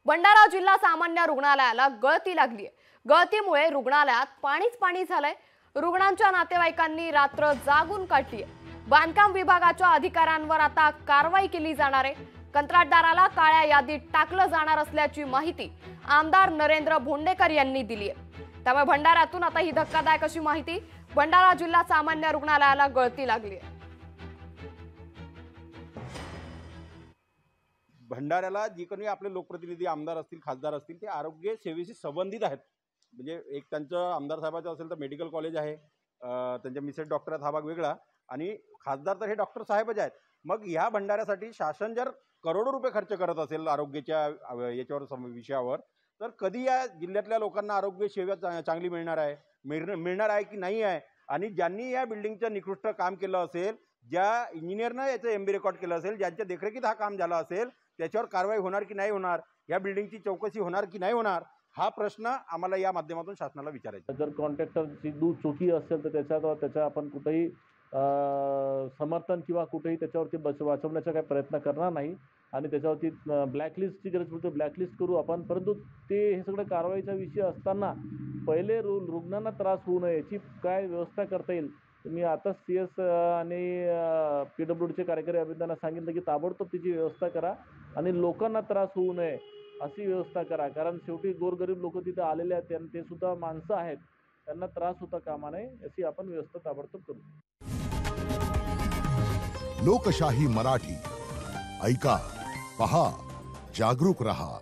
भंडारा जिल्हा सामान्य रुग्णालयाला गळती लागली आहे। गळतीमुळे रुग्णालयात पाणीच पाणी झालंय। रुग्णांच्या नातेवाईकांनी रात्र जागून काढली आहे। बांधकाम विभागाच्या अधिकाऱ्यांवर आता कारवाई केली जाणार आहे। कंत्राटदाराला काळ्या यादीत टाकलं जाणार असल्याची माहिती आमदार नरेंद्र भोंडेकर यांनी दिली आहे। त्यामुळे भंडाऱ्यातून आता ही धक्कादायक अशी माहिती भंडारा जिल्हा सामान्य रुग्णालयाला गळती लागली आहे। भंडाऱ्याला जी कोणी आपले लोकप्रतिनिधी आमदार असतील खासदार असतील ते आरोग्य सेवेशी संबंधित आहेत। म्हणजे एक त्यांचं आमदार साहेबाचं असेल तर मेडिकल कॉलेज आहे, त्यांच्या मिसेस डॉक्टर आहेत हा भाग वेगळा, आणि खासदार तर हे डॉक्टर साहेबच आहेत। मग ह्या भंडाऱ्यासाठी शासन जर करोडो रुपये खर्च करत असेल आरोग्याच्या याच्यावर विषयावर, तर कधी या जिल्ह्यातल्या लोकांना आरोग्य सेवा चांगली मिळणार आहे की नाही आहे। आणि ज्यांनी या बिल्डिंगचं निकृष्ट काम केलं असेल, ज्या इंजिनियरनं याचं एमबी रेकॉर्ड केलं असेल, ज्यांच्या देखरेखीत हा काम झालं असेल, त्याच्यावर कारवाई होणार की नाही होणार, या बिल्डिंगची चौकशी होणार की नाही होणार, हा प्रश्न आम्हाला या माध्यमातून शासनाला विचारायचा। जर कॉन्ट्रॅक्टरची चुकी असेल तर त्याच्या आपण कुठेही समर्थन किंवा कुठेही त्याच्यावरती वाचवण्याचा काही प्रयत्न करणार नाही आणि त्याच्यावरती ब्लॅकलिस्टची गरज पडते ब्लॅकलिस्ट करू आपण। परंतु ते हे सगळं कारवाईचा विषय असताना पहिले रुग्णांना त्रास होऊ नये याची काय व्यवस्था करता येईल। मी आताच CS आणि PWDचे कार्यकारी अभियंत्यांना सांगितलं की ताबडतोब तिची व्यवस्था करा आणि लोकांना त्रास होऊ नये अशी व्यवस्था करा। कारण शेवटी गोरगरीब लोक तिथे आलेले आहेत, ते सुद्धा माणसं आहेत, त्यांना त्रास होता कामा नये अशी आपण व्यवस्था ताबडतोब करू। लोकशाही मराठी ऐका, पहा, जागरूक रहा।